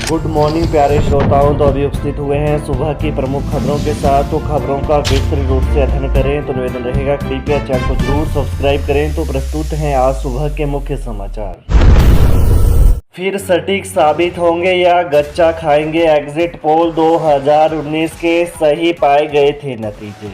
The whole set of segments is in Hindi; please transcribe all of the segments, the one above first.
गुड मॉर्निंग प्यारे श्रोताओं। तो अभी उपस्थित हुए हैं सुबह की प्रमुख खबरों के साथ। तो खबरों का विस्तृत रूप से अध्ययन करें तो निवेदन रहेगा कृपया चैनल को जरूर सब्सक्राइब करें। तो प्रस्तुत हैं आज सुबह के मुख्य समाचार। फिर सटीक साबित होंगे या गच्चा खाएंगे, एग्जिट पोल 2019 के सही पाए गए थे नतीजे।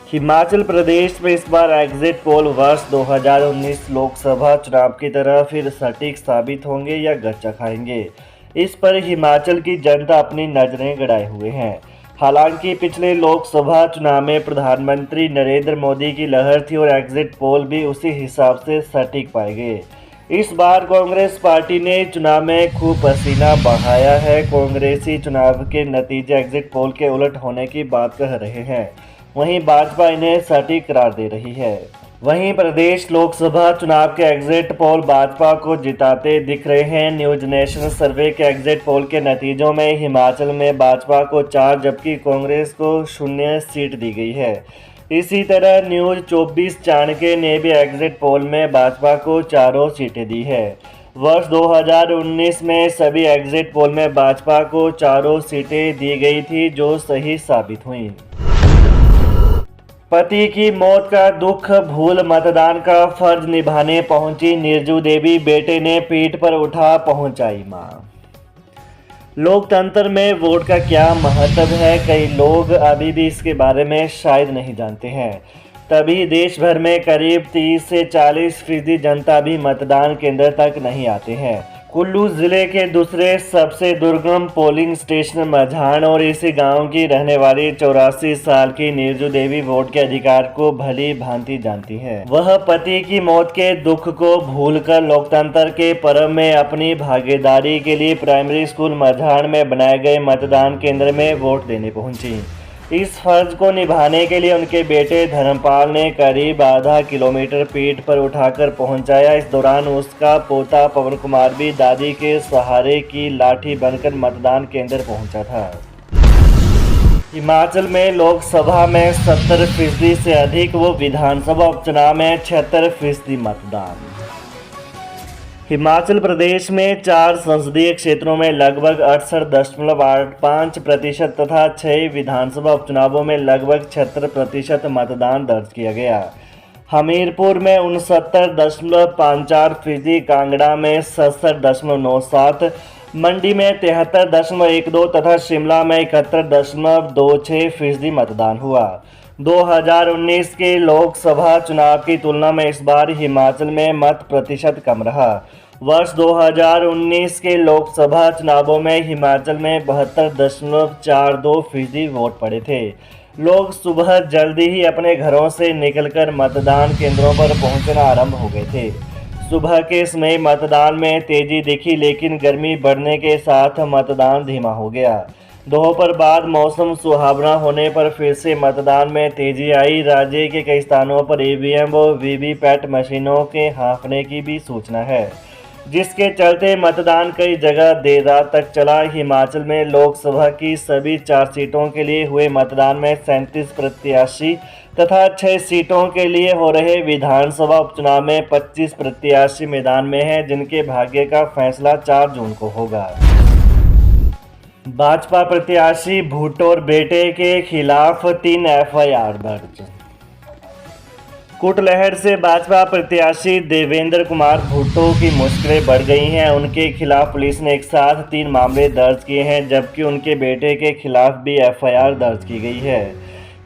हिमाचल प्रदेश में इस बार एग्जिट पोल वर्ष 2019 लोकसभा चुनाव की तरह फिर सटीक साबित होंगे या गच्चा खाएंगे, इस पर हिमाचल की जनता अपनी नजरें गड़ाए हुए हैं। हालांकि पिछले लोकसभा चुनाव में प्रधानमंत्री नरेंद्र मोदी की लहर थी और एग्जिट पोल भी उसी हिसाब से सटीक पाए गए। इस बार कांग्रेस पार्टी ने चुनाव में खूब पसीना बहाया है। कांग्रेसी चुनाव के नतीजे एग्जिट पोल के उलट होने की बात कह रहे हैं, वहीं भाजपा इन्हें सटीक करार दे रही है। वहीं प्रदेश लोकसभा चुनाव के एग्जिट पोल भाजपा को जिताते दिख रहे हैं। न्यूज नेशन सर्वे के एग्जिट पोल के नतीजों में हिमाचल में भाजपा को 4 जबकि कांग्रेस को 0 सीट दी गई है। इसी तरह न्यूज 24 चाणक्य ने भी एग्जिट पोल में भाजपा को 4 सीटें दी है। वर्ष 2019 में सभी एग्जिट पोल में भाजपा को 4 सीटें दी गई थी, जो सही साबित हुई। पति की मौत का दुख भूल मतदान का फर्ज निभाने पहुंची नीरजू देवी, बेटे ने पीठ पर उठा पहुंचाई मां। लोकतंत्र में वोट का क्या महत्व है, कई लोग अभी भी इसके बारे में शायद नहीं जानते हैं। तभी देश भर में करीब 30 से 40% जनता भी मतदान केंद्र तक नहीं आते हैं। कुल्लू जिले के दूसरे सबसे दुर्गम पोलिंग स्टेशन मझाण और इसी गांव की रहने वाली 84 साल की नीरजू देवी वोट के अधिकार को भली भांति जानती है। वह पति की मौत के दुख को भूलकर लोकतंत्र के पर्व में अपनी भागीदारी के लिए प्राइमरी स्कूल मझाण में बनाए गए मतदान केंद्र में वोट देने पहुंची। इस फर्ज को निभाने के लिए उनके बेटे धर्मपाल ने करीब आधा किलोमीटर पीठ पर उठाकर पहुंचाया। इस दौरान उसका पोता पवन कुमार भी दादी के सहारे की लाठी बनकर मतदान केंद्र पहुंचा था। हिमाचल में लोकसभा में 70% से अधिक व विधानसभा उपचुनाव में 76% मतदान। हिमाचल प्रदेश में 4 संसदीय क्षेत्रों में लगभग 68.85% तथा 6 विधानसभा उपचुनावों में लगभग 76% मतदान दर्ज किया गया। हमीरपुर में 69.54%, कांगड़ा में 67.97%, मंडी में 73.12% तथा शिमला में 71.26% मतदान हुआ। 2019 के लोकसभा चुनाव की तुलना में इस बार हिमाचल में मत प्रतिशत कम रहा। वर्ष 2019 के लोकसभा चुनावों में हिमाचल में 72.42% वोट पड़े थे। लोग सुबह जल्दी ही अपने घरों से निकलकर मतदान केंद्रों पर पहुंचना आरंभ हो गए थे। सुबह के समय मतदान में तेजी दिखी, लेकिन गर्मी बढ़ने के साथ मतदान धीमा हो गया। दोपहर बाद मौसम सुहावना होने पर फिर से मतदान में तेजी आई। राज्य के कई स्थानों पर ईवीएम व वीवीपैट मशीनों के हाँकने की भी सूचना है, जिसके चलते मतदान कई जगह देर रात तक चला। हिमाचल में लोकसभा की सभी 4 सीटों के लिए हुए मतदान में 37 प्रत्याशी तथा 6 सीटों के लिए हो रहे विधानसभा उपचुनाव में 25 प्रत्याशी मैदान में हैं, जिनके भाग्य का फैसला 4 जून को होगा। भाजपा प्रत्याशी भुट्टो और बेटे के खिलाफ 3 एफआईआर दर्ज। कुटलहर से भाजपा प्रत्याशी देवेंद्र कुमार भुट्टो की मुश्किलें बढ़ गई हैं। उनके खिलाफ पुलिस ने एक साथ 3 मामले दर्ज किए हैं, जबकि उनके बेटे के खिलाफ भी एफआईआर दर्ज की गई है।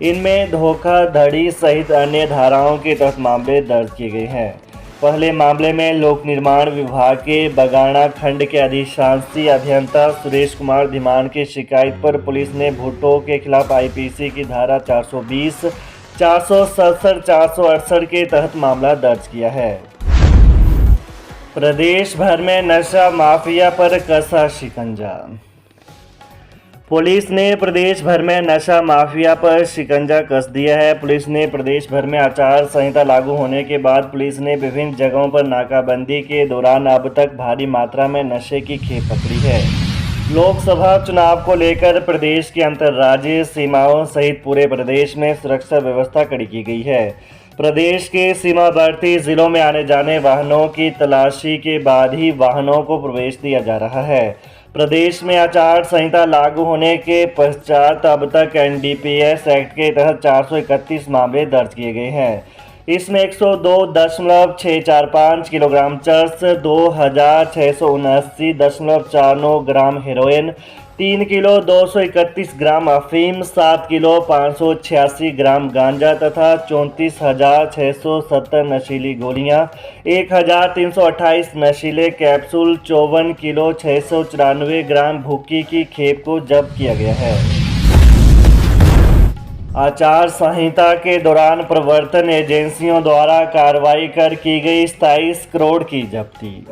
इनमें धोखाधड़ी सहित अन्य धाराओं के तहत मामले दर्ज किए गए हैं। पहले मामले में लोक निर्माण विभाग के बगाना खंड के अधिशासी अभियंता सुरेश कुमार धीमान की शिकायत पर पुलिस ने भुट्टो के खिलाफ आईपीसी की धारा 420, 467, 468 के तहत मामला दर्ज किया है। प्रदेश भर में नशा माफिया पर कसा शिकंजा। पुलिस ने प्रदेश भर में नशा माफिया पर शिकंजा कस दिया है। पुलिस ने प्रदेश भर में आचार संहिता लागू होने के बाद पुलिस ने विभिन्न जगहों पर नाकाबंदी के दौरान अब तक भारी मात्रा में नशे की खेप पकड़ी है। लोकसभा चुनाव को लेकर प्रदेश की अंतर्राज्यीय सीमाओं सहित पूरे प्रदेश में सुरक्षा व्यवस्था कड़ी की गई है। प्रदेश के सीमावर्ती जिलों में आने जाने वाहनों की तलाशी के बाद ही वाहनों को प्रवेश दिया जा रहा है। प्रदेश में आचार संहिता लागू होने के पश्चात अब तक एनडीपीएस एक्ट के तहत 431 मामले दर्ज किए गए हैं। इसमें 102.645 किलोग्राम चरस, 2679.49 ग्राम हेरोइन, 3 किलो 231 ग्राम अफीम, 7 किलो 586 ग्राम गांजा तथा 34,670 नशीली गोलियां, 1,328 नशीले कैप्सूल, 54 किलो 694 ग्राम भुक्की की खेप को जब्त किया गया है। आचार संहिता के दौरान प्रवर्तन एजेंसियों द्वारा कार्रवाई कर की गई 27 करोड़ की जब्ती।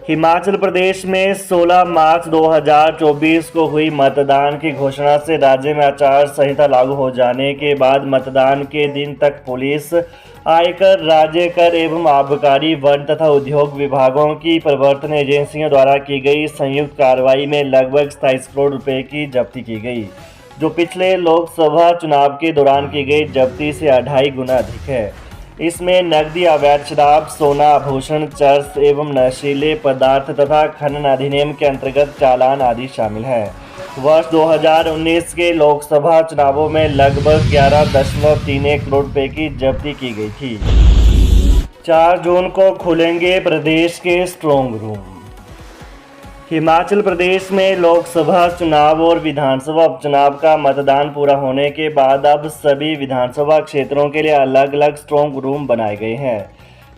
हिमाचल प्रदेश में 16 मार्च 2024 को हुई मतदान की घोषणा से राज्य में आचार संहिता लागू हो जाने के बाद मतदान के दिन तक पुलिस, आयकर, राज्य कर एवं आबकारी, वन तथा उद्योग विभागों की प्रवर्तन एजेंसियों द्वारा की गई संयुक्त कार्रवाई में लगभग 27 करोड़ रुपए की जब्ती की गई, जो पिछले लोकसभा चुनाव के दौरान की गई जब्ती से 2.5 गुना अधिक है। इसमें नकदी, अवैध शराब, सोना, आभूषण, चरस एवं नशीले पदार्थ तथा खनन अधिनियम के अंतर्गत चालान आदि शामिल है। वर्ष 2019 के लोकसभा चुनावों में लगभग 11.31 करोड़ रुपए की जब्ती की गई थी। 4 जून को खुलेंगे प्रदेश के स्ट्रॉन्ग रूम। हिमाचल प्रदेश में लोकसभा चुनाव और विधानसभा उपचुनाव का मतदान पूरा होने के बाद अब सभी विधानसभा क्षेत्रों के लिए अलग अलग स्ट्रॉन्ग रूम बनाए गए हैं।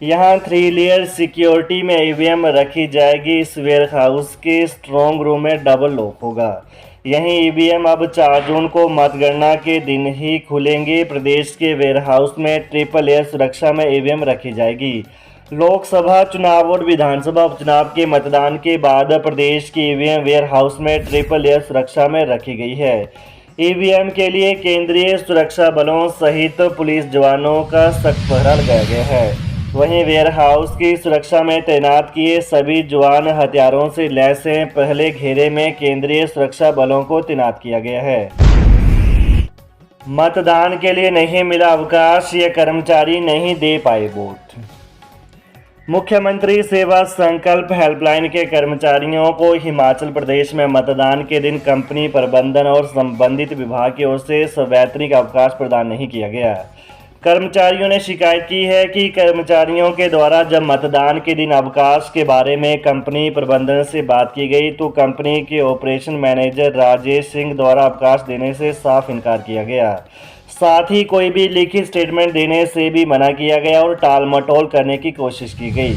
यहां 3 लेयर सिक्योरिटी में ईवीएम रखी जाएगी। इस वेयर हाउस के स्ट्रॉन्ग रूम में डबल लॉक होगा। यहीं ईवीएम अब 4 जून को मतगणना के दिन ही खुलेंगे। प्रदेश के वेयर हाउस में ट्रिपल लेयर सुरक्षा में ईवीएम रखी जाएगी। लोकसभा चुनाव और विधानसभा उपचुनाव के मतदान के बाद प्रदेश की ईवीएम वेयर हाउस में ट्रिपल लेयर सुरक्षा में रखी गई है। ईवीएम के लिए केंद्रीय सुरक्षा बलों सहित पुलिस जवानों का सख्त पहरा लगाया गया है। वहीं वेयर हाउस की सुरक्षा में तैनात किए सभी जवान हथियारों से लैस हैं। पहले घेरे में केंद्रीय सुरक्षा बलों को तैनात किया गया है। मतदान के लिए नहीं मिला अवकाश, ये कर्मचारी नहीं दे पाए वोट। मुख्यमंत्री सेवा संकल्प हेल्पलाइन के कर्मचारियों को हिमाचल प्रदेश में मतदान के दिन कंपनी प्रबंधन और संबंधित विभाग की ओर से सवैतनिक अवकाश प्रदान नहीं किया गया। कर्मचारियों ने शिकायत की है कि कर्मचारियों के द्वारा जब मतदान के दिन अवकाश के बारे में कंपनी प्रबंधन से बात की गई तो कंपनी के ऑपरेशन मैनेजर राजेश सिंह द्वारा अवकाश देने से साफ इनकार किया गया। साथ ही कोई भी लिखित स्टेटमेंट देने से भी मना किया गया और टाल मटोल करने की कोशिश की गई।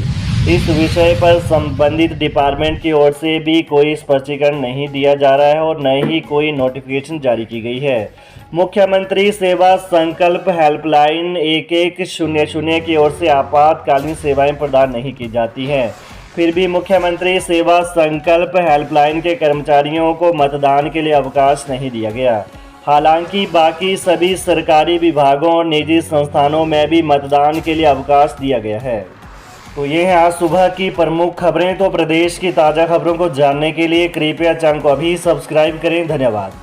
इस विषय पर संबंधित डिपार्टमेंट की ओर से भी कोई स्पष्टीकरण नहीं दिया जा रहा है और न ही कोई नोटिफिकेशन जारी की गई है। मुख्यमंत्री सेवा संकल्प हेल्पलाइन 1100 की ओर से आपातकालीन सेवाएं प्रदान नहीं की जाती हैं। फिर भी मुख्यमंत्री सेवा संकल्प हेल्पलाइन के कर्मचारियों को मतदान के लिए अवकाश नहीं दिया गया। हालांकि बाकी सभी सरकारी विभागों और निजी संस्थानों में भी मतदान के लिए अवकाश दिया गया है। तो ये है आज सुबह की प्रमुख खबरें। तो प्रदेश की ताज़ा खबरों को जानने के लिए कृपया चैनल को अभी सब्सक्राइब करें। धन्यवाद।